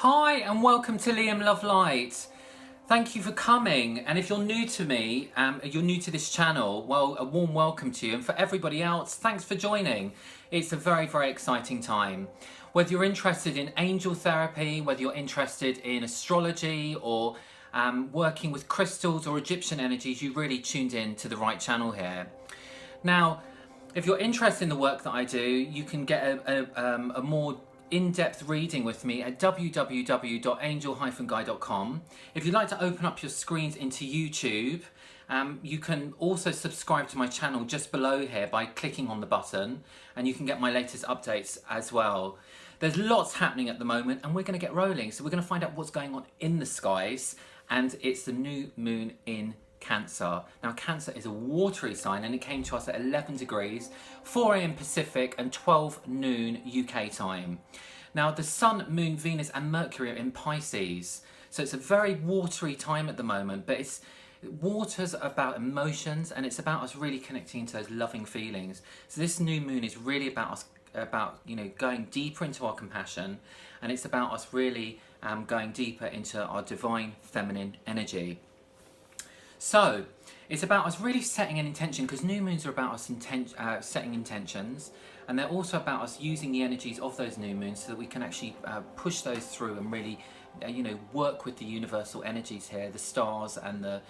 Hi and welcome to LiamLoveLight. Thank you for coming, and if you're new to me, you're new to this channel, well, a warm welcome to you, and for everybody else, thanks for joining. It's a very, very exciting time. Whether you're interested in angel therapy, whether you're interested in astrology or working with crystals or Egyptian energies, you really tuned in to the right channel here. Now, if you're interested in the work that I do, you can get a more in-depth reading with me at www.angel-guide.com. If you'd like to open up your screens into YouTube, you can also subscribe to my channel just below here by clicking on the button, and you can get my latest updates as well. There's lots happening at the moment, and we're going to get rolling. So we're going to find out what's going on in the skies, and it's the new moon in Cancer. Now, Cancer is a watery sign, and it came to us at 11 degrees, 4 a.m. Pacific and 12 noon UK time. Now, the Sun, Moon, Venus and Mercury are in Pisces, so it's a very watery time at the moment, but water's about emotions, and it's about us really connecting to those loving feelings. So this new moon is really about us, going deeper into our compassion, and it's about us really going deeper into our divine feminine energy. So, it's about us really setting an intention, because new moons are about us setting intentions, and they're also about us using the energies of those new moons so that we can actually push those through and really, work with the universal energies here, the stars and the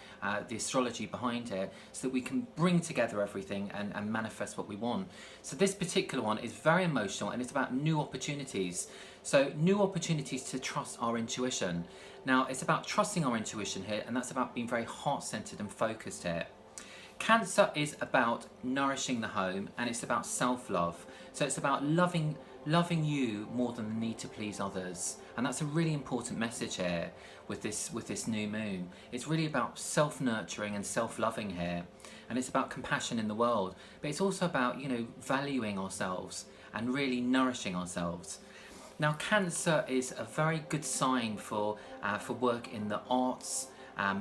astrology behind it, so that we can bring together everything and manifest what we want. So this particular one is very emotional, and it's about new opportunities. So new opportunities to trust our intuition. Now, it's about trusting our intuition here, and that's about being very heart-centered and focused here. Cancer is about nourishing the home, and it's about self-love. So it's about loving you more than the need to please others. And that's a really important message here with this new moon. It's really about self-nurturing and self-loving here. And it's about compassion in the world. But it's also about, valuing ourselves and really nourishing ourselves. Now, Cancer is a very good sign for work in the arts,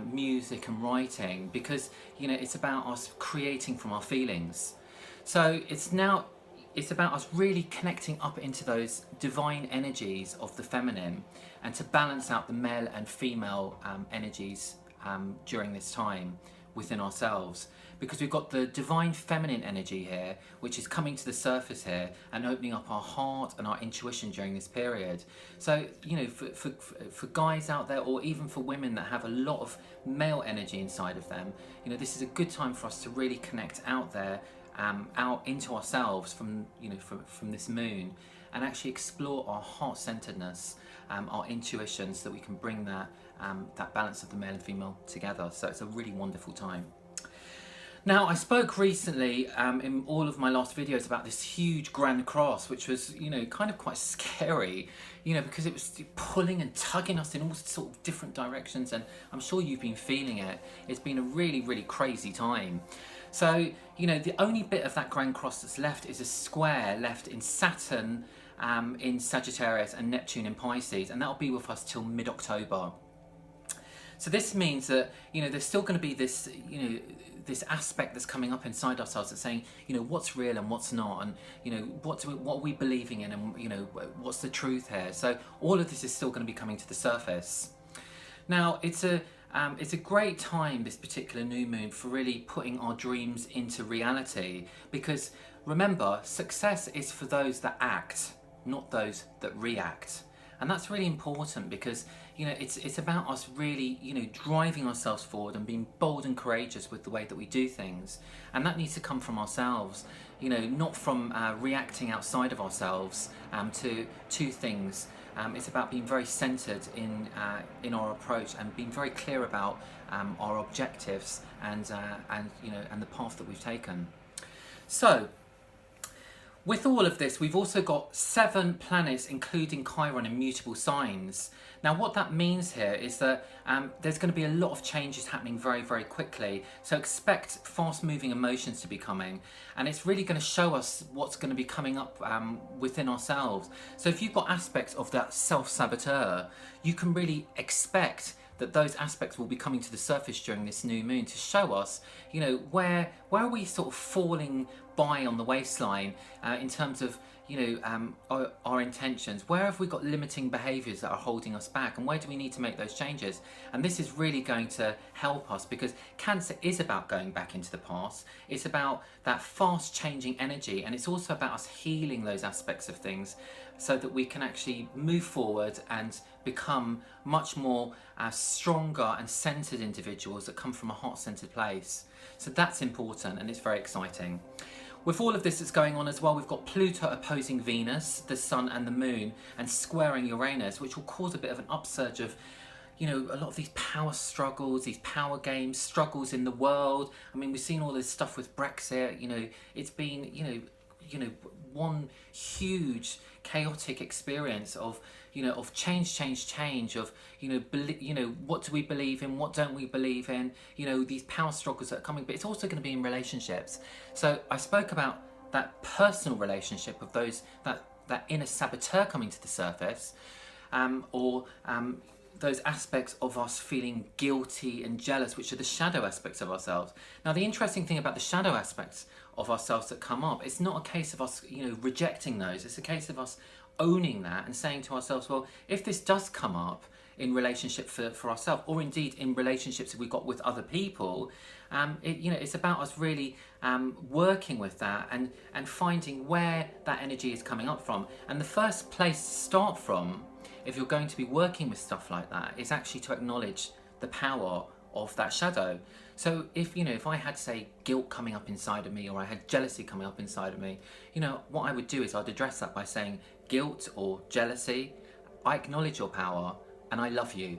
music and writing, because it's about us creating from our feelings. So it's about us really connecting up into those divine energies of the feminine, and to balance out the male and female energies during this time within ourselves, because we've got the divine feminine energy here, which is coming to the surface here and opening up our heart and our intuition during this period. So, for guys out there, or even for women that have a lot of male energy inside of them, this is a good time for us to really connect out there, out into ourselves from this moon, and actually explore our heart-centeredness, our intuition, so that we can bring that balance of the male and female together. So it's a really wonderful time. Now, I spoke recently in all of my last videos about this huge grand cross, which was, kind of quite scary, because it was pulling and tugging us in all sort of different directions, and I'm sure you've been feeling it. It's been a really, really crazy time. So, the only bit of that grand cross that's left is a square left in Saturn in Sagittarius and Neptune in Pisces, and that'll be with us till mid-October. So this means that, there's still going to be this, this aspect that's coming up inside ourselves that's saying, what's real and what's not, and, what are we believing in, and, what's the truth here. So all of this is still going to be coming to the surface. Now, it's a great time, this particular new moon, for really putting our dreams into reality, because remember, success is for those that act, not those that react. And that's really important, because it's about us really driving ourselves forward and being bold and courageous with the way that we do things, and that needs to come from ourselves, not from reacting outside of ourselves to things. It's about being very centered in our approach, and being very clear about our objectives and the path that we've taken. So, with all of this, we've also got 7 planets, including Chiron, in mutable signs. Now, what that means here is that there's going to be a lot of changes happening very, very quickly. So expect fast-moving emotions to be coming, and it's really going to show us what's going to be coming up within ourselves. So if you've got aspects of that self-saboteur, you can really expect that those aspects will be coming to the surface during this new moon to show us, where are we sort of falling by on the waistline in terms of, our intentions? Where have we got limiting behaviours that are holding us back, and where do we need to make those changes? And this is really going to help us, because Cancer is about going back into the past. It's about that fast changing energy, and it's also about us healing those aspects of things so that we can actually move forward and become much more stronger and centered individuals that come from a heart-centered place. So that's important, and it's very exciting. With all of this that's going on as well, we've got Pluto opposing Venus, the Sun and the Moon, and squaring Uranus, which will cause a bit of an upsurge of, a lot of these power struggles, these power games, struggles in the world. I mean, we've seen all this stuff with Brexit. It's been, one huge chaotic experience of change of what do we believe in, what don't we believe in, these power struggles that are coming, but it's also going to be in relationships. So I spoke about that personal relationship of that inner saboteur coming to the surface, or those aspects of us feeling guilty and jealous, which are the shadow aspects of ourselves. Now, the interesting thing about the shadow aspects of ourselves that come up, it's not a case of us, rejecting those. It's a case of us owning that and saying to ourselves, well, if this does come up in relationship for ourselves, or indeed in relationships that we've got with other people, it's about us really working with that and finding where that energy is coming up from. And the first place to start from, if you're going to be working with stuff like that, is actually to acknowledge the power of that shadow. So if I had, say, guilt coming up inside of me, or I had jealousy coming up inside of me, what I would do is I'd address that by saying, guilt or jealousy, I acknowledge your power and I love you.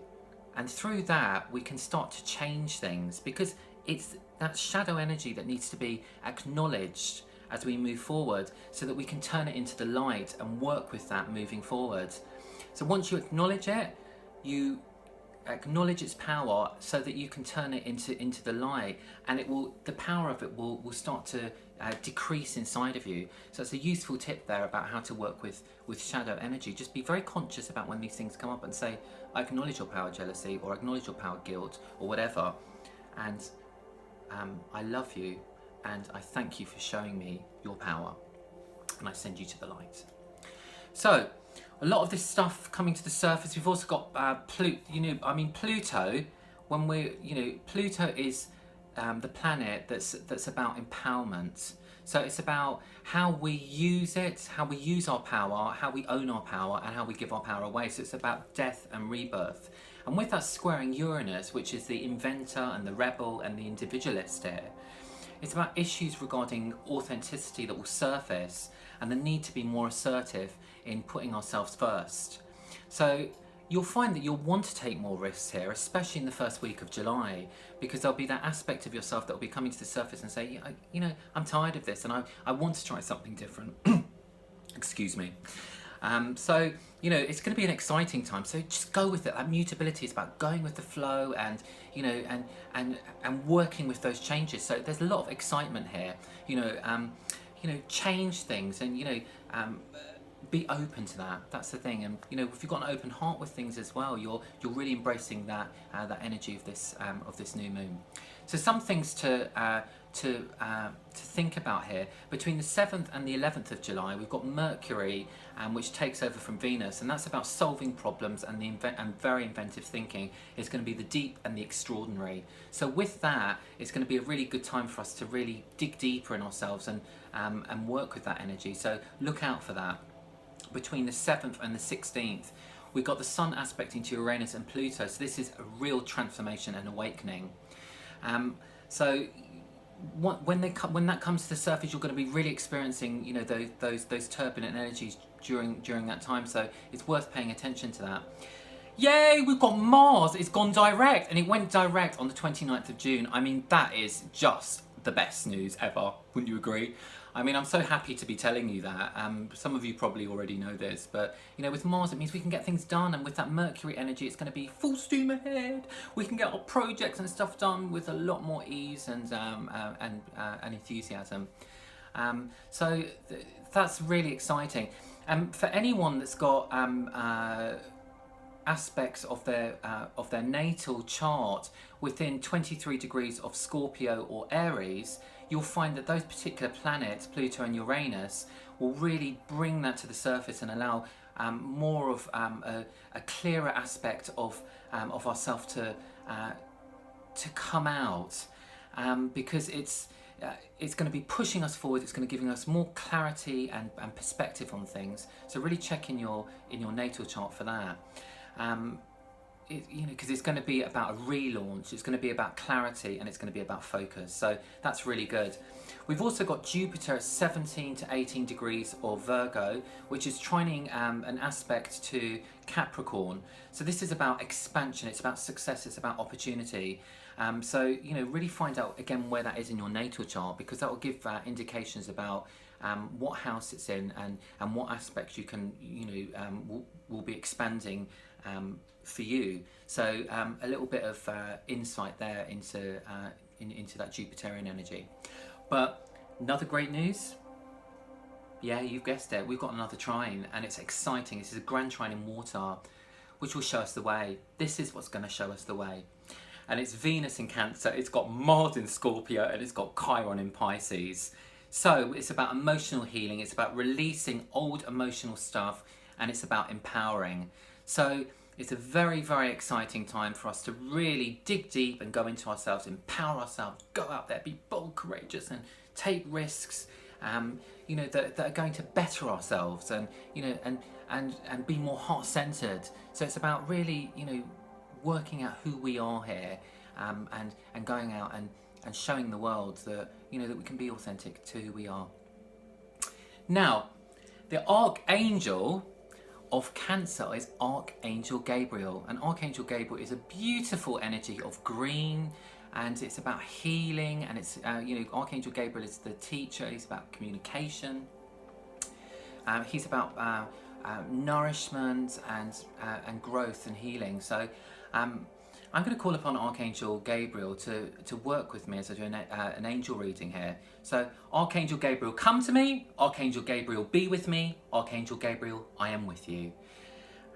And through that, we can start to change things, because it's that shadow energy that needs to be acknowledged as we move forward, so that we can turn it into the light and work with that moving forward. So once you acknowledge it, you acknowledge its power so that you can turn it into the light, and the power of it will start to decrease inside of you. So it's a useful tip there about how to work with shadow energy. Just be very conscious about when these things come up and say, I acknowledge your power jealousy, or acknowledge your power guilt, or whatever, and I love you, and I thank you for showing me your power, and I send you to the light. So a lot of this stuff coming to the surface. We've also got Pluto. When Pluto is the planet that's about empowerment. So it's about how we use it, how we use our power, how we own our power, and how we give our power away. So it's about death and rebirth. And with that squaring Uranus, which is the inventor and the rebel and the individualist here, it's about issues regarding authenticity that will surface, and the need to be more assertive in putting ourselves first. So you'll find that you'll want to take more risks here, especially in the first week of July, because there'll be that aspect of yourself that will be coming to the surface and say, I'm tired of this, and I want to try something different. Excuse me. So it's going to be an exciting time. So just go with it. That mutability is about going with the flow, and and working with those changes. So there's a lot of excitement here. Change things, and be open to that. That's the thing. And if you've got an open heart with things as well, you're really embracing that energy of this new moon. So some things to think about here. Between the 7th and the 11th of July, we've got Mercury, which takes over from Venus, and that's about solving problems and very inventive thinking. It's going to be the deep and the extraordinary. So with that, it's going to be a really good time for us to really dig deeper in ourselves and work with that energy. So look out for that. Between the 7th and the 16th, we've got the Sun aspecting to Uranus and Pluto. So this is a real transformation and awakening. So when that comes to the surface, you're going to be really experiencing those turbulent energies during that time. So it's worth paying attention to that. Yay, we've got Mars. It's gone direct, and it went direct on the 29th of June. I mean, that is just the best news ever. Wouldn't you agree? I mean, I'm so happy to be telling you that. Some of you probably already know this, but with Mars, it means we can get things done, and with that Mercury energy, it's going to be full steam ahead. We can get our projects and stuff done with a lot more ease and enthusiasm. So that's really exciting. For anyone that's got aspects of their natal chart within 23 degrees of Scorpio or Aries, you'll find that those particular planets, Pluto and Uranus, will really bring that to the surface and allow more of a clearer aspect of ourselves to come out, because it's going to be pushing us forward. It's going to be giving us more clarity and perspective on things. So really check in your natal chart for that. Because it's going to be about a relaunch, it's going to be about clarity, and it's going to be about focus. So that's really good. We've also got Jupiter at 17 to 18 degrees of Virgo, which is trining an aspect to Capricorn. So this is about expansion, it's about success, it's about opportunity. So, really find out again where that is in your natal chart, because that will give indications about what house it's in and what aspects you can, will be expanding for you. So a little bit of insight there into that Jupiterian energy. But another great news, yeah, you've guessed it, we've got another trine, and it's exciting. This is a grand trine in water, which will show us the way. This is what's going to show us the way. And it's Venus in Cancer, it's got Mars in Scorpio, and it's got Chiron in Pisces. So it's about emotional healing, it's about releasing old emotional stuff, and it's about empowering. So it's a very, very exciting time for us to really dig deep and go into ourselves, empower ourselves, go out there, be bold, courageous, and take risks, that are going to better ourselves, and and be more heart-centered. So it's about really, working out who we are here, and going out and showing the world that that we can be authentic to who we are. Now, the Archangel of Cancer is Archangel Gabriel, and Archangel Gabriel is a beautiful energy of green, and it's about healing, and it's Archangel Gabriel is the teacher. He's about communication, he's about nourishment and growth and healing. So I'm going to call upon Archangel Gabriel to work with me as I do an angel reading here. So Archangel Gabriel, come to me. Archangel Gabriel, be with me. Archangel Gabriel, I am with you.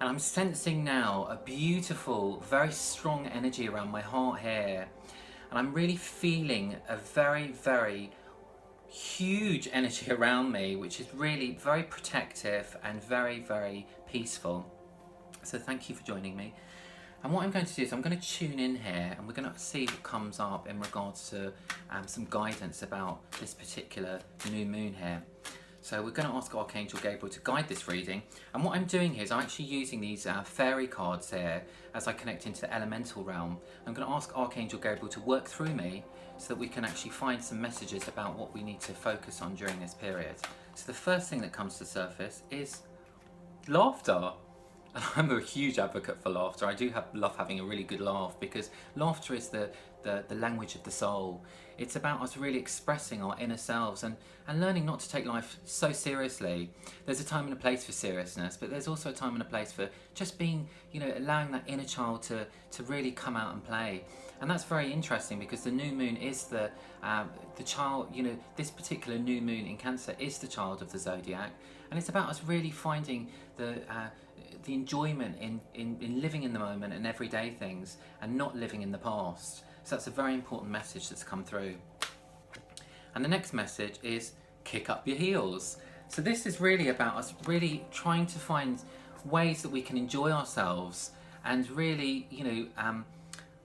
And I'm sensing now a beautiful, very strong energy around my heart here. And I'm really feeling a very, very huge energy around me, which is really very protective and very, very peaceful. So thank you for joining me. And what I'm going to do is I'm going to tune in here, and we're going to see what comes up in regards to some guidance about this particular new moon here. So we're going to ask Archangel Gabriel to guide this reading. And what I'm doing here is I'm actually using these fairy cards here as I connect into the elemental realm. I'm going to ask Archangel Gabriel to work through me so that we can actually find some messages about what we need to focus on during this period. So the first thing that comes to the surface is laughter. I'm a huge advocate for laughter. I do love having a really good laugh, because laughter is the language of the soul. It's about us really expressing our inner selves and learning not to take life so seriously. There's a time and a place for seriousness, but there's also a time and a place for just being, allowing that inner child to really come out and play. And that's very interesting, because the new moon is the child, this particular new moon in Cancer is the child of the zodiac. And it's about us really finding the enjoyment in living in the moment and everyday things, and not living in the past. So that's a very important message that's come through. And the next message is kick up your heels. So this is really about us really trying to find ways that we can enjoy ourselves and really,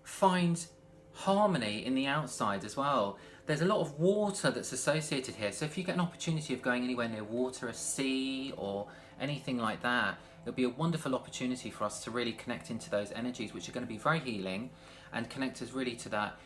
find harmony in the outside as well. There's a lot of water that's associated here. So if you get an opportunity of going anywhere near water, a sea or anything like that, it'll be a wonderful opportunity for us to really connect into those energies, which are going to be very healing, and connect us really to that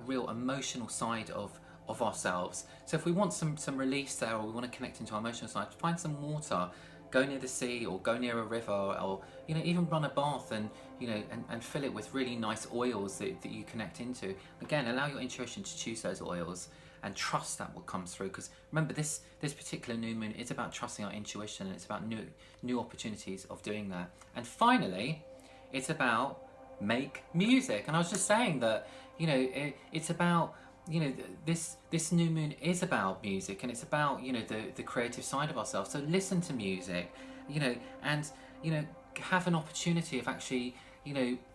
real emotional side of ourselves. So if we want some release there, or we want to connect into our emotional side, find some water, go near the sea or go near a river, or even run a bath and and fill it with really nice oils that you connect into. Again, allow your intuition to choose those oils and trust that what comes through, because remember, this particular new moon is about trusting our intuition, and it's about new opportunities of doing that. And finally, it's about make music. And I was just saying that it's about this new moon is about music, and it's about the creative side of ourselves. So listen to music, and have an opportunity of actually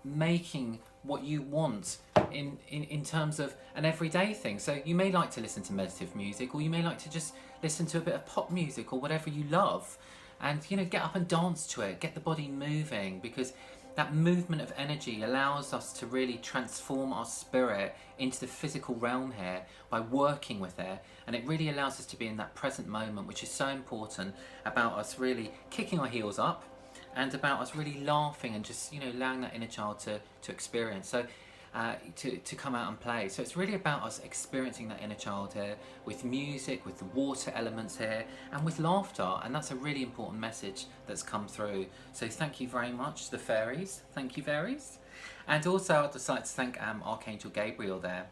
making what you want in terms of an everyday thing. So you may like to listen to meditative music, or you may like to just listen to a bit of pop music or whatever you love, and get up and dance to it, get the body moving, because that movement of energy allows us to really transform our spirit into the physical realm here by working with it, and it really allows us to be in that present moment, which is so important about us really kicking our heels up, and about us really laughing and just allowing that inner child to experience. So to come out and play. So it's really about us experiencing that inner child here with music, with the water elements here, and with laughter. And that's a really important message that's come through. So thank you very much, the fairies. Thank you, fairies. And also I'd just like to thank Archangel Gabriel there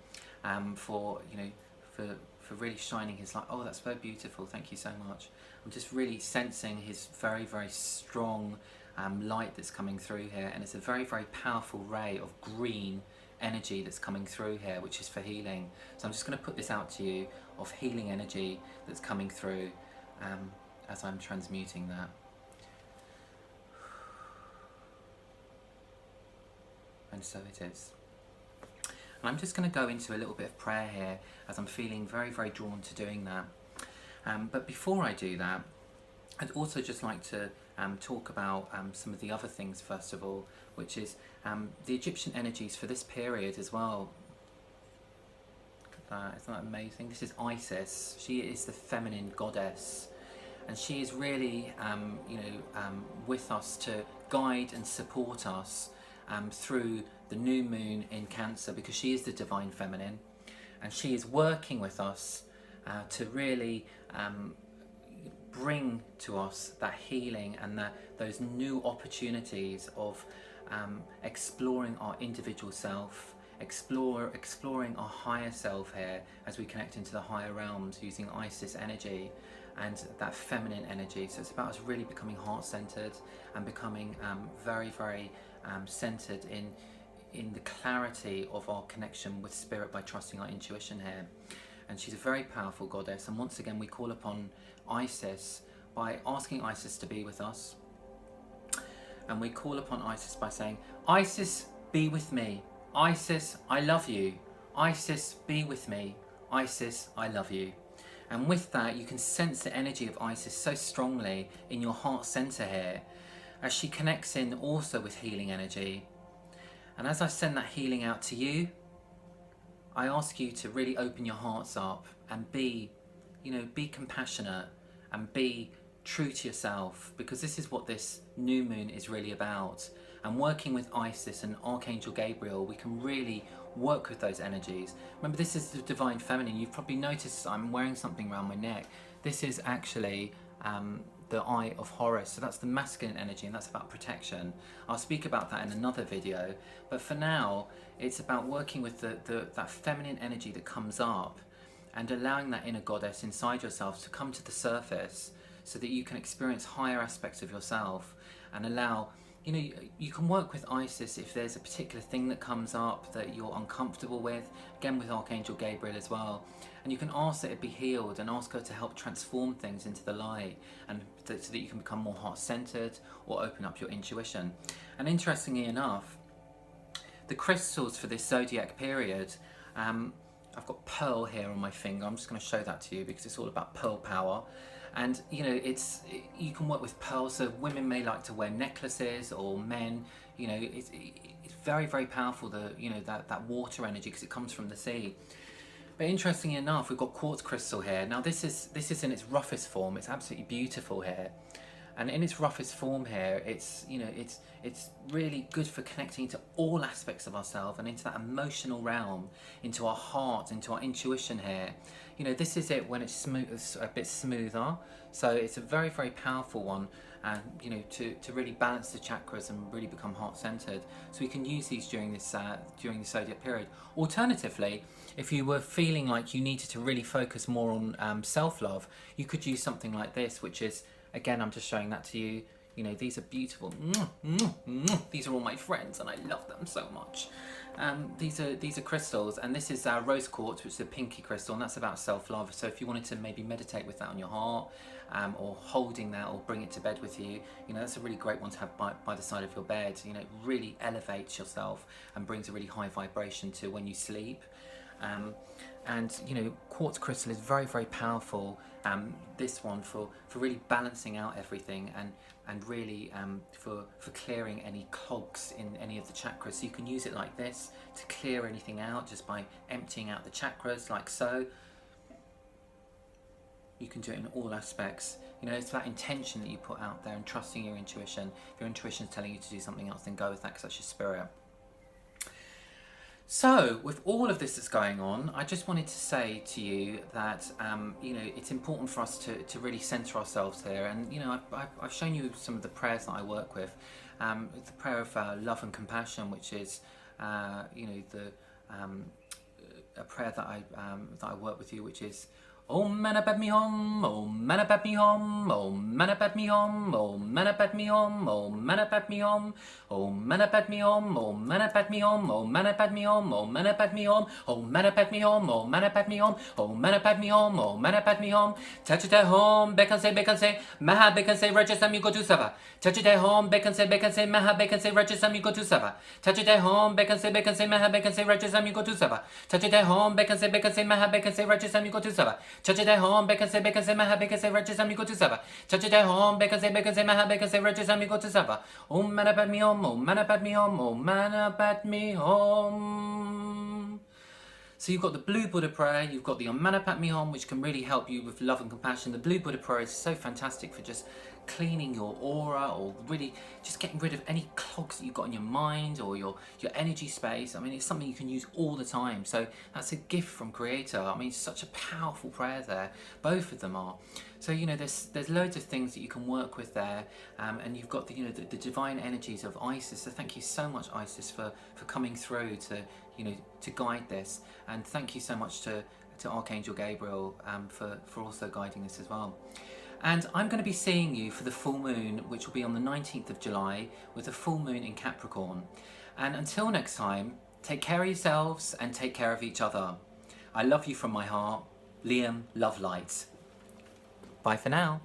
for really shining his light. Oh, that's very beautiful. Thank you so much. I'm just really sensing his very, very strong light that's coming through here, and it's a very, very powerful ray of green energy that's coming through here, which is for healing. So I'm just going to put this out to you of healing energy that's coming through as I'm transmuting that. And so it is. And I'm just going to go into a little bit of prayer here, as I'm feeling very, very drawn to doing that. But before I do that, I'd also just like to talk about some of the other things first of all, which is the Egyptian energies for this period as well. Look at that, isn't that amazing? This is Isis. She is the feminine goddess, and she is really with us to guide and support us through the new moon in Cancer, because she is the divine feminine, and she is working with us to really bring to us that healing and those new opportunities of exploring our individual self, exploring our higher self here as we connect into the higher realms using Isis energy and that feminine energy. So it's about us really becoming heart-centered and becoming very, very centered in the clarity of our connection with spirit by trusting our intuition here. And she's a very powerful goddess, and once again we call upon Isis by asking Isis to be with us, and we call upon Isis by saying, Isis, be with me. Isis, I love you. Isis, be with me. Isis, I love you. And with that you can sense the energy of Isis so strongly in your heart center here, as she connects in also with healing energy. And as I send that healing out to you, I ask you to really open your hearts up and be compassionate and be true to yourself, because this is what this new moon is really about. And working with Isis and Archangel Gabriel, we can really work with those energies. Remember, this is the divine feminine. You've probably noticed I'm wearing something around my neck. This is actually the Eye of Horus, so that's the masculine energy, and that's about protection. I'll speak about that in another video, but for now it's about working with that feminine energy that comes up and allowing that inner goddess inside yourself to come to the surface so that you can experience higher aspects of yourself and allow, you can work with Isis if there's a particular thing that comes up that you're uncomfortable with, again with Archangel Gabriel as well, and you can ask that it be healed and ask her to help transform things into the light, and so that you can become more heart-centered or open up your intuition. And interestingly enough, the crystals for this zodiac period, I've got pearl here on my finger. I'm just going to show that to you because it's all about pearl power. And you can work with pearls, so women may like to wear necklaces, or men, it's very, very powerful, that water energy, because it comes from the sea. But interestingly enough, we've got quartz crystal here. Now this is in its roughest form. It's absolutely beautiful here, and in its roughest form here, it's really good for connecting to all aspects of ourselves and into that emotional realm, into our heart, into our intuition here. This is it when it's smooth, a bit smoother. So it's a very, very powerful one, and to really balance the chakras and really become heart-centered. So we can use these during the zodiac period. Alternatively, if you were feeling like you needed to really focus more on self-love, you could use something like this, which is, again, I'm just showing that to you. You know, these are beautiful. These are all my friends and I love them so much. These are crystals, and this is rose quartz, which is a pinky crystal, and that's about self-love. So if you wanted to maybe meditate with that on your heart, or holding that, or bring it to bed with you, you know, that's a really great one to have by the side of your bed. You know, it really elevates yourself and brings a really high vibration to when you sleep. And you know, quartz crystal is very, very powerful. This one for really balancing out everything, and really for clearing any clogs in any of the chakras. So you can use it like this to clear anything out, just by emptying out the chakras like so. You can do it in all aspects. You know, it's that intention that you put out there and trusting your intuition. If your intuition is telling you to do something else, then go with that, because that's your spirit. So, with all of this that's going on, I just wanted to say to you that, you know, it's important for us to really centre ourselves here. And, you know, I've shown you some of the prayers that I work with. The prayer of love and compassion, which is, you know, a prayer that I work with you, which is Om Mani Padme Hum, Om Mani Padme Hum, Om Mani Padme Hum, Om Mani Padme Hum, Om Mani Padme Hum, Om Mani Padme Hum, Om Mani Padme Hum, Om Mani Padme Hum, Om Mani Padme Hum, Om Mani Padme Hum, Om Mani Padme Hum, Om Mani Padme Hum, Om Mani Padme Hum, Tachite Hum, Bekanse, Maha Bekanse, Rajasam Yugotu Sava, Tachite Hum, Bekanse, Maha Bekanse, Rajasam Yugotu Sava, Tachite Hum, Bekanse, Maha Bekanse, Rajasam Yugotu Sava, Tachite Hum, Bekanse, Maha Bekanse, Rajasam Yugotu Sava, Tachite Hum, Bekanse, Maha Bekanse, Rajasam Yugotu Sava, Tachite Hum, Bekanse, Maha Bekanse, Rajasam Yugotu Sava, Om Mani Padme Hum, Om Mani Padme Hum, Om Mani Padme Hum. So you've got the Blue Buddha prayer, you've got the Om Mani Padme Hum, which can really help you with love and compassion. The Blue Buddha prayer is so fantastic for just cleaning your aura, or really just getting rid of any clogs that you've got in your mind or your energy space. I mean, it's something you can use all the time. So that's a gift from Creator. I mean, it's such a powerful prayer there. Both of them are. So, you know, there's loads of things that you can work with there, and you've got the, you know, the divine energies of Isis. So thank you so much, Isis, for coming through to, you know, to guide this, and thank you so much to Archangel Gabriel for also guiding this as well. And I'm going to be seeing you for the full moon, which will be on the 19th of July, with the full moon in Capricorn. And until next time, take care of yourselves and take care of each other. I love you from my heart. Liam, love light. Bye for now.